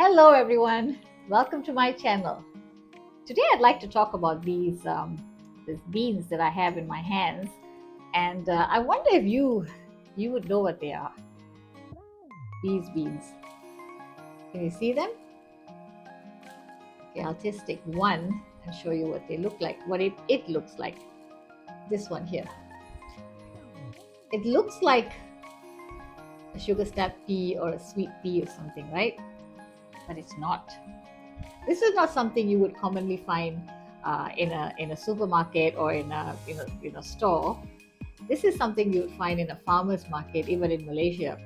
Hello everyone, welcome to my channel. Today I'd like to talk about these beans that I have in my hands, and I wonder if you would know what they are. These beans. Can you see them? Okay, I'll just take one and show you what they look like, what it looks like. This one here. It looks like a sugar snap pea or a sweet pea or something, right? But it's not. This is not something you would commonly find in a supermarket or in a store. This is something you would find in a farmer's market, even in Malaysia.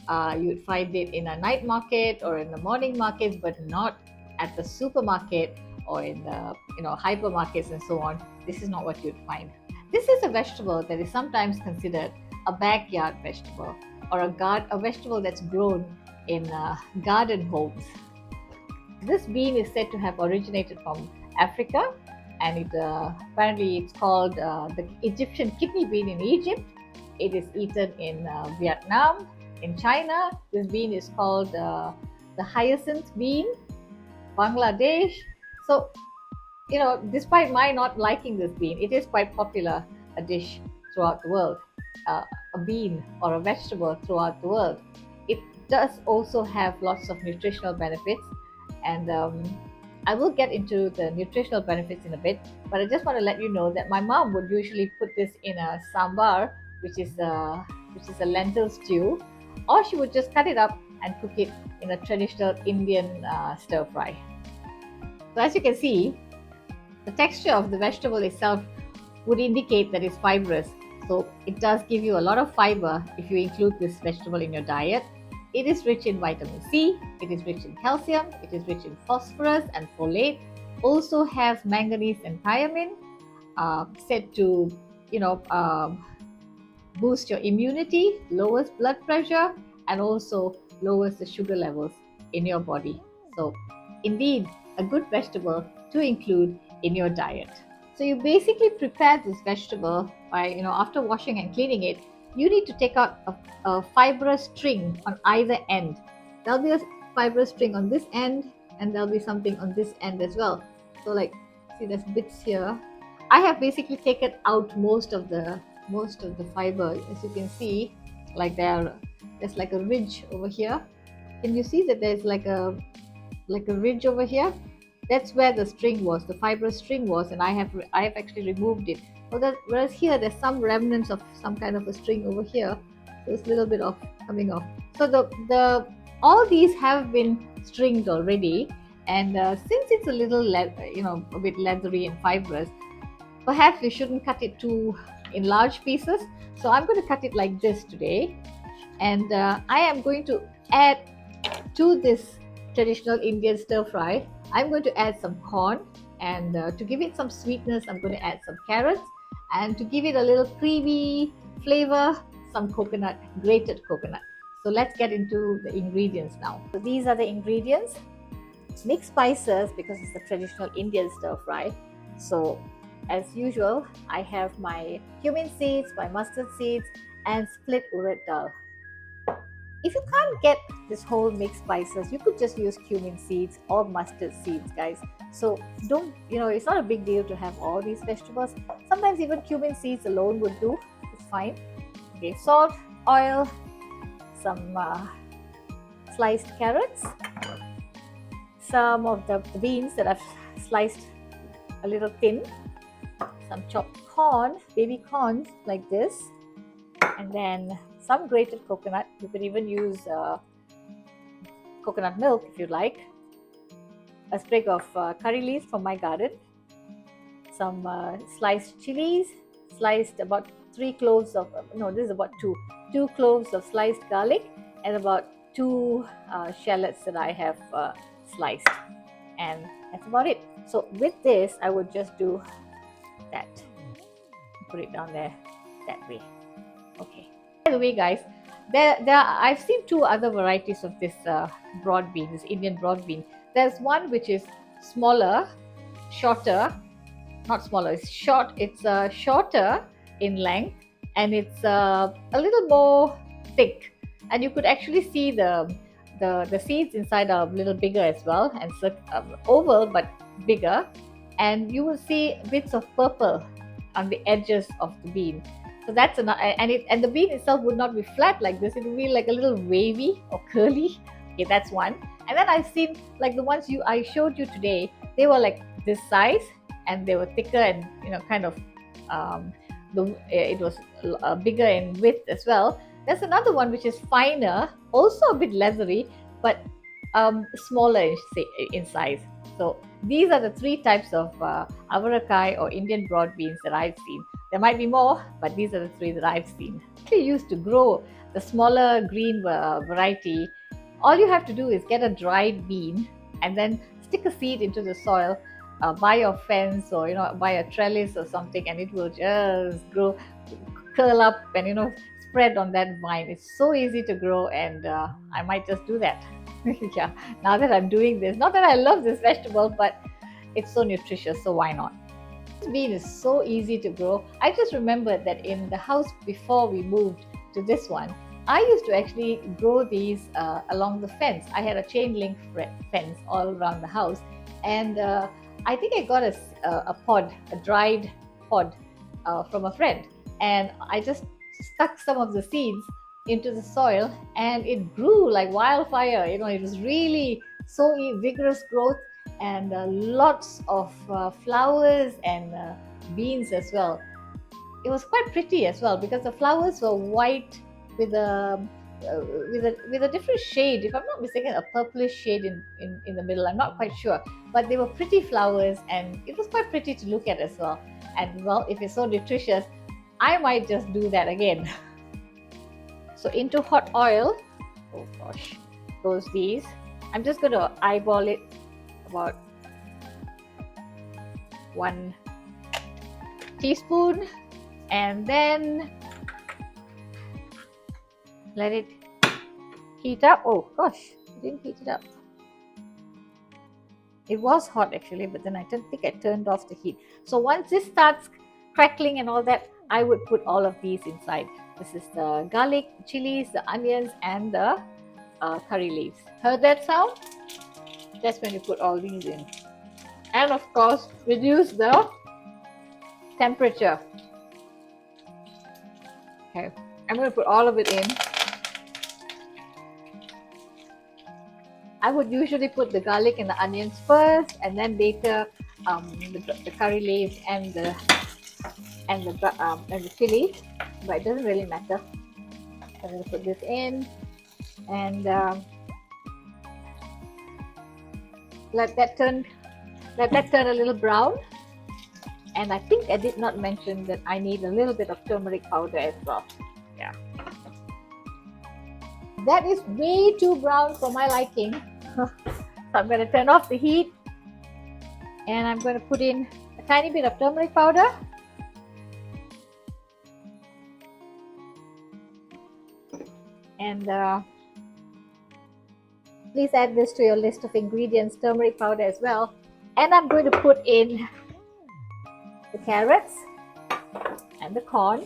You would find it in a night market or in the morning markets, but not at the supermarket or in the hypermarkets and so on. This is not what you'd find. This is a vegetable that is sometimes considered a backyard vegetable or a vegetable that's grown in garden homes. This bean is said to have originated from Africa, and apparently it's called the Egyptian kidney bean in Egypt. It is eaten in Vietnam, in China. This bean is called the hyacinth bean, Bangladesh. So, despite my not liking this bean, it is quite popular a dish throughout the world, a bean or a vegetable throughout the world. It does also have lots of nutritional benefits, and I will get into the nutritional benefits in a bit, but I just want to let you know that my mom would usually put this in a sambar, which is a lentil stew, or she would just cut it up and cook it in a traditional Indian stir fry. So as you can see, the texture of the vegetable itself would indicate that it's fibrous. So it does give you a lot of fiber if you include this vegetable in your diet. It is rich in vitamin C, it is rich in calcium, it is rich in phosphorus and folate, also has manganese and thiamine, said to, boost your immunity, lowers blood pressure, and also lowers the sugar levels in your body. So indeed, a good vegetable to include in your diet. So you basically prepare this vegetable by, after washing and cleaning it, you need to take out a fibrous string on either end. There'll be a fibrous string on this end, and there'll be something on this end as well. So like, see, there's bits here. I have basically taken out most of the fiber. As you can see, like there's like a ridge over here. Can you see that there's like a ridge over here? That's where the string was, the fibrous string was, and I have actually removed it. Whereas here there's some remnants of some kind of a string over here. So it's a little bit of coming off. So the all these have been stringed already, and since it's a little a bit leathery and fibrous, perhaps we shouldn't cut it too in large pieces. So I'm going to cut it like this today, and I am going to add to this traditional Indian stir fry, I'm going to add some corn, and to give it some sweetness, I'm going to add some carrots, and to give it a little creamy flavor, some coconut, grated coconut. So let's get into the ingredients now. So these are the ingredients. Mixed spices, because it's the traditional Indian stir fry. So as usual, I have my cumin seeds, my mustard seeds, and split urad dal. If you can't get this whole mixed spices, you could just use cumin seeds or mustard seeds, guys. So don't, it's not a big deal to have all these vegetables. Sometimes even cumin seeds alone would do. It's fine. Okay, salt, oil, some sliced carrots, some of the beans that I've sliced a little thin, some chopped corn, baby corns like this, and then some grated coconut. You could even use coconut milk if you like. A sprig of curry leaves from my garden. Some sliced chilies, sliced about 3 cloves of, this is about 2 cloves of sliced garlic, and about 2 shallots that I have sliced. And that's about it. So with this, I would just do that. Put it down there that way. Okay. By the way, guys, I've seen 2 other varieties of this broad bean, this Indian broad bean. There's one which is smaller, shorter, not smaller, it's short. It's shorter in length, and it's a little more thick, and you could actually see the the seeds inside are a little bigger as well, and oval but bigger, and you will see bits of purple on the edges of the bean. So that's and the bean itself would not be flat like this. It would be like a little wavy or curly. Okay, that's one. And then I've seen like the ones I showed you today. They were like this size, and they were thicker and kind of it was bigger in width as well. There's another one which is finer, also a bit leathery, but smaller in size. So these are the three types of Avarakaai or Indian broad beans that I've seen. There might be more, but these are the three that I've seen. Actually used to grow the smaller green variety. All you have to do is get a dried bean and then stick a seed into the soil, by your fence, or by a trellis or something, and it will just grow, curl up, and spread on that vine. It's so easy to grow, and I might just do that. Yeah, now that I'm doing this, not that I love this vegetable, but it's so nutritious, so why not? This bean is so easy to grow. I just remembered that in the house before we moved to this one, I used to actually grow these along the fence. I had a chain link fence all around the house, and I think I got a dried pod from a friend, and I just stuck some of the seeds into the soil, and it grew like wildfire. It was really so vigorous growth, and lots of flowers and beans as well. It was quite pretty as well because the flowers were white with a with a different shade. If I'm not mistaken, a purplish shade in the middle. I'm not quite sure, but they were pretty flowers, and it was quite pretty to look at as well. And well, if it's so nutritious, I might just do that again. So into hot oil, oh gosh, goes these. I'm just going to eyeball it about 1 teaspoon, and then let it heat up. Oh gosh, I didn't heat it up. It was hot actually, but then I don't think I turned off the heat. So once this starts crackling and all that, I would put all of these inside. This is the garlic, chilies, the onions, and the curry leaves. Heard that sound? That's when you put all these in. And of course, reduce the temperature. Okay, I'm going to put all of it in. I would usually put the garlic and the onions first, and then later the curry leaves and the chili, but it doesn't really matter. I'm going to put this in, and let that turn a little brown. And I think I did not mention that I need a little bit of turmeric powder as well. Yeah. That is way too brown for my liking. So I'm going to turn off the heat, and I'm going to put in a tiny bit of turmeric powder. And please add this to your list of ingredients, turmeric powder as well. And I'm going to put in the carrots and the corn.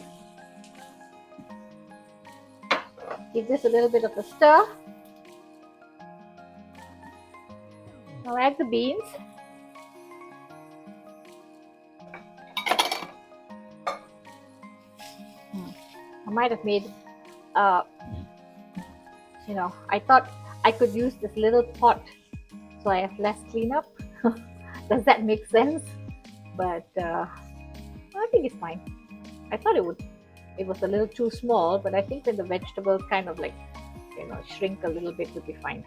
Give this a little bit of a stir. Now add the beans. I might have made, I thought I could use this little pot so I have less cleanup. Does that make sense? But I think it's fine. I thought it was a little too small, but I think when the vegetables kind of like, shrink a little bit, would be fine.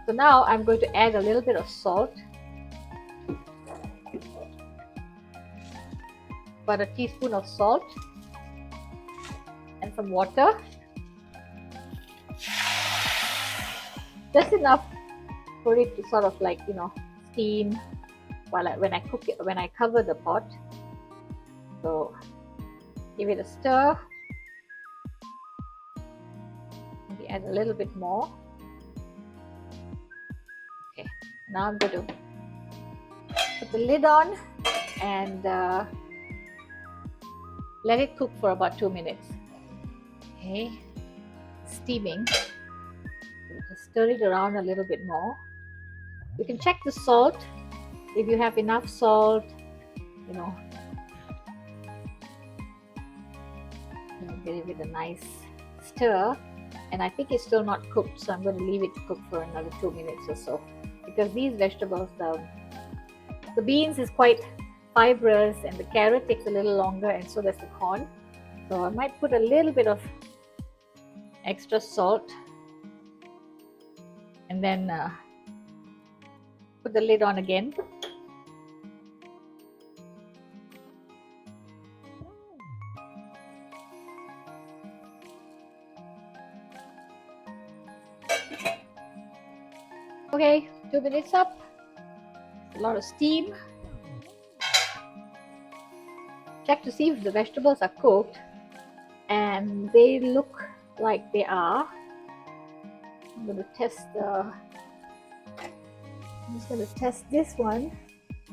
So now I'm going to add a little bit of salt. About a teaspoon of salt. And some water. Just enough for it to sort of like, steam when I cook it, when I cover the pot. So give it a stir. Maybe add a little bit more. Okay, now I'm going to put the lid on and let it cook for about 2 minutes. Okay, steaming. Just stir it around a little bit more. You can check the salt. If you have enough salt, you know, give it a nice stir. And I think it's still not cooked, so I'm going to leave it to cook for another 2 minutes or so, because these vegetables, the beans is quite fibrous, and the carrot takes a little longer, and so does the corn. So I might put a little bit of extra salt, and then put the lid on again. Okay, 2 minutes up. A lot of steam. Check to see if the vegetables are cooked, and they look like they are. I'm going to test I'm just going to test this one,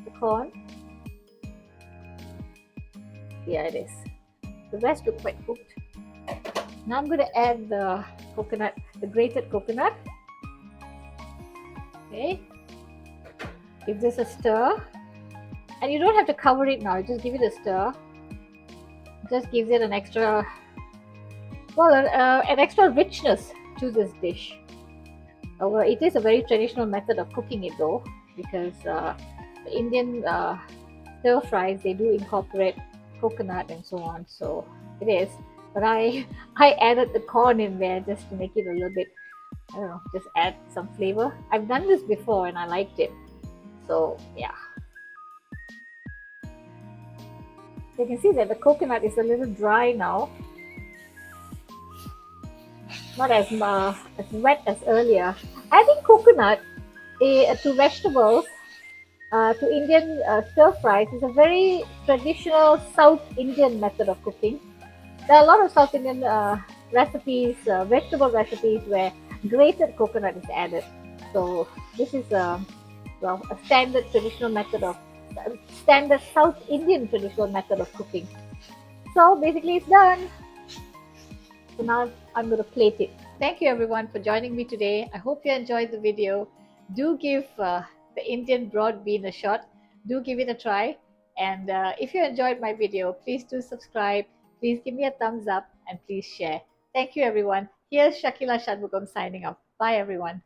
the corn. Yeah, it is. The rest look quite cooked. Now I'm going to add the coconut, the grated coconut. Okay, give this a stir, and you don't have to cover it now. Just give it a stir. Just gives it an extra, well, an extra richness to this dish. Well, it is a very traditional method of cooking it though, because the Indian stir fries, they do incorporate coconut and so on. So it is, but I added the corn in there just to make it a little bit, I don't know, just add some flavor. I've done this before and I liked it. So yeah. You can see that the coconut is a little dry now. Not as wet as earlier. Adding coconut to vegetables, to Indian stir fries is a very traditional South Indian method of cooking. There are a lot of South Indian recipes, vegetable recipes, where grated coconut is added. So this is a standard traditional method of standard South Indian traditional method of cooking. So basically, it's done. So now I'm going to plate it. Thank you everyone for joining me today. I hope you enjoyed the video. Do give the Indian broad bean a shot. Do give it a try. And if you enjoyed my video, please do subscribe. Please give me a thumbs up and please share. Thank you everyone. Here's Shakila Shanmugam signing off. Bye everyone.